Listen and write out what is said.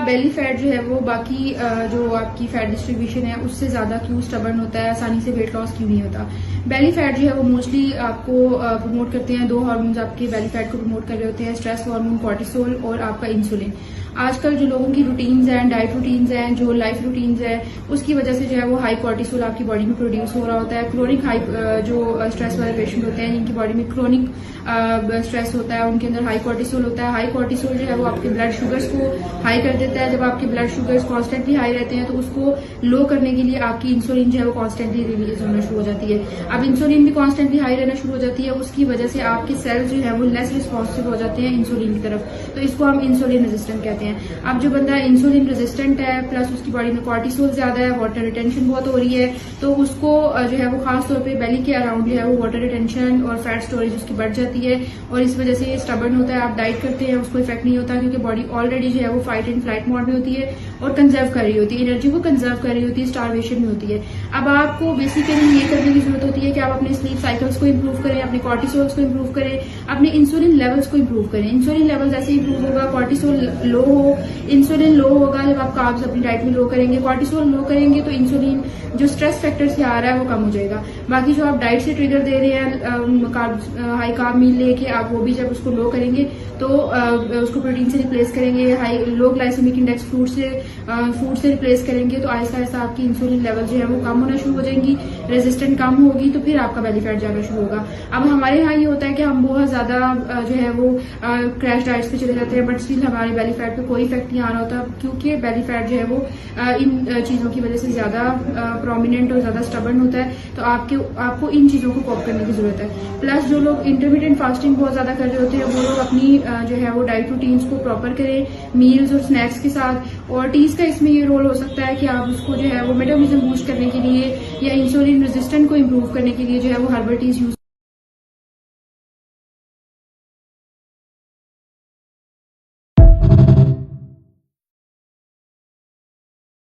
Belly fat जो है वो बाकी जो आपकी फैट डिस्ट्रीब्यूशन है उससे ज्यादा क्यों स्टबर्न होता है, आसानी से वेट लॉस क्यों नहीं होता? बेली फैट जो है वो मोस्टली आपको प्रमोट करते हैं, दो हार्मोन्स आपके बेली फैट को प्रमोट कर रहे होते हैं, स्ट्रेस हार्मोन कॉर्टिसोल और आपका इंसुलिन। आजकल जो लोगों की रूटीन्स हैं, डाइट रूटीन्स हैं, जो लाइफ रूटीन्स है, उसकी वजह से जो है वो हाई कॉर्टिसोल आपकी बॉडी में प्रोड्यूस हो रहा होता है। क्रोनिक हाई जो स्ट्रेस वाले पेशेंट होते हैं जिनकी बॉडी में क्रोनिक स्ट्रेस होता है, उनके अंदर हाई कॉर्टिसोल होता है। हाई कॉर्टिसोल जो है वो आपके ब्लड शुगर्स को हाई कर देता है। जब आपके ब्लड शुगर्स कॉन्स्टेंटली हाई रहते हैं तो उसको लो करने के लिए आपकी इंसुलिन जो है वो कॉन्स्टेंटली रिलीज होना शुरू हो जाती है। अब इंसुलिन भी कॉन्स्टेंटली हाई रहना शुरू हो जाती है, उसकी वजह से आपके सेल्स जो है वो लेस रिस्पॉन्सिव हो जाते हैं इंसुलिन की तरफ, तो इसको हम इंसुलिन रेजिस्टेंट कहते हैं। अब जो बंदा इंसुलिन रेजिस्टेंट है प्लस उसकी बॉडी में कॉर्टिसोल ज्यादा है, वाटर रिटेंशन बहुत हो रही है, तो उसको जो है वो खासतौर पे बेली के अराउंड जो है वो वाटर रिटेंशन और फैट स्टोरेज उसकी बढ़ जाती है और इस वजह से ये स्टबर्न होता है। आप डाइट करते हैं उसको इफेक्ट नहीं होता क्योंकि बॉडी ऑलरेडी जो है वो फाइट एंड फ्लाइट मोड में होती है और कंजर्व कर रही होती है, एनर्जी को कंजर्व कर रही होती है, स्टारवेशन में होती है। अब आपको बेसिकली ये करने की जरूरत होती है कि आप अपने स्लीप साइकिल्स को इम्प्रूव करें, अपने कॉर्टिसोल्स को इम्प्रूव करें, अपने इंसुलिन लेवल्स को इम्प्रूव करें। इंसुलिन लेवल जैसे इम्प्रूव होगा, कॉर्टिसोल लो हो, इंसुलिन लो होगा। जब आप कार्ब्स अपनी डाइट में लो करेंगे, कॉर्टिसोल लो करेंगे तो इंसुलिन जो स्ट्रेस फैक्टर से आ रहा है वो कम हो जाएगा। बाकी जो आप डाइट से ट्रिगर दे रहे हैं कार्ब्स, हाई कार्ब मील लेके, आप वो भी जब उसको लो करेंगे तो उसको प्रोटीन से रिप्लेस करेंगे, high low glycaemic index food से रिप्लेस करेंगे, तो आहिस्ता आहिस्ता आपकी इंसुलिन लेवल जो है वो कम होना शुरू हो जाएंगी, रेजिस्टेंट कम होगी, तो फिर आपका बेली फैट जाना शुरू होगा। अब हमारे यहाँ ये होता है कि हम बहुत ज्यादा जो है वो क्रैश डाइट्स पे चले जाते हैं, बट स्टिल हमारे बेली फैट पे कोई इफेक्ट नहीं आ रहा होता क्योंकि बेली फैट जो है वो इन चीजों की वजह से ज्यादा प्रोमिनेंट और ज्यादा स्टबर्न होता है, तो आपको इन चीजों को कॉप करने की जरूरत है। प्लस जो लोग इंटरमीडिएट फास्टिंग बहुत ज्यादा कर रहे होते हैं वो लोग अपनी जो है वो डाइट रूटीन्स को प्रॉपर करें, मील्स और स्नैक्स के साथ। और टीज का इसमें ये रोल हो सकता है कि आप उसको जो है वो मेटाबॉलिज्म बूस्ट करने के लिए या इंसुलिन रेजिस्टेंट को इम्प्रूव करने के लिए जो है वो हर्बल टीज यूज